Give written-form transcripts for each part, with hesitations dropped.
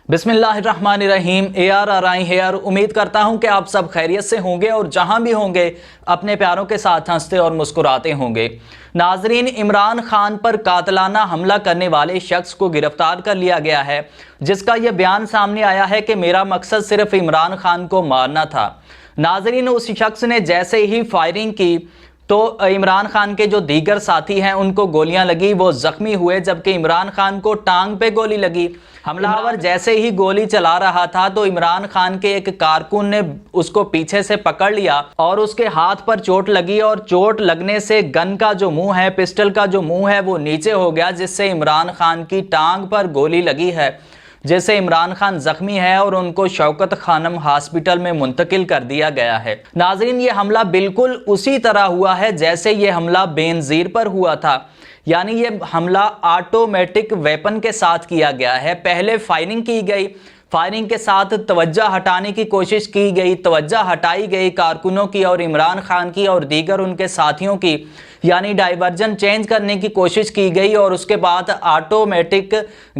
بسم اللہ الرحمن الرحیم۔ ARRI ہیئر، امید کرتا ہوں کہ آپ سب خیریت سے ہوں گے اور جہاں بھی ہوں گے اپنے پیاروں کے ساتھ ہنستے اور مسکراتے ہوں گے۔ ناظرین، عمران خان پر قاتلانہ حملہ کرنے والے شخص کو گرفتار کر لیا گیا ہے، جس کا یہ بیان سامنے آیا ہے کہ میرا مقصد صرف عمران خان کو مارنا تھا۔ ناظرین، اس شخص نے جیسے ہی فائرنگ کی تو عمران خان کے جو دیگر ساتھی ہیں ان کو گولیاں لگی، وہ زخمی ہوئے، جبکہ عمران خان کو ٹانگ پہ گولی لگی۔ حملہ آور جیسے ہی گولی چلا رہا تھا تو عمران خان کے ایک کارکن نے اس کو پیچھے سے پکڑ لیا اور اس کے ہاتھ پر چوٹ لگی، اور چوٹ لگنے سے گن کا جو منہ ہے، پسٹل کا جو منہ ہے، وہ نیچے ہو گیا، جس سے عمران خان کی ٹانگ پر گولی لگی ہے، جس سے عمران خان زخمی ہے اور ان کو شوکت خانم ہاسپٹل میں منتقل کر دیا گیا ہے۔ ناظرین، یہ حملہ بالکل اسی طرح ہوا ہے جیسے یہ حملہ بینظیر پر ہوا تھا، یعنی یہ حملہ آٹومیٹک ویپن کے ساتھ کیا گیا ہے۔ پہلے فائرنگ کی گئی، فائرنگ کے ساتھ توجہ ہٹانے کی کوشش کی گئی، توجہ ہٹائی گئی کارکنوں کی اور عمران خان کی اور دیگر ان کے ساتھیوں کی، یعنی ڈائیورجن چینج کرنے کی کوشش کی گئی، اور اس کے بعد آٹومیٹک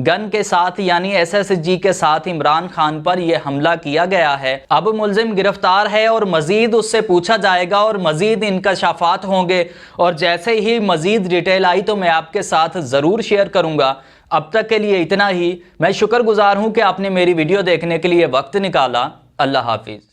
گن کے ساتھ یعنی SSG کے ساتھ عمران خان پر یہ حملہ کیا گیا ہے۔ اب ملزم گرفتار ہے اور مزید اس سے پوچھا جائے گا اور مزید انکشافات ہوں گے، اور جیسے ہی مزید ڈیٹیل آئی تو میں آپ کے ساتھ ضرور شیئر کروں گا۔ اب تک کے لیے اتنا ہی۔ میں شکر گزار ہوں کہ آپ نے میری ویڈیو دیکھنے کے لیے وقت نکالا۔ اللہ حافظ۔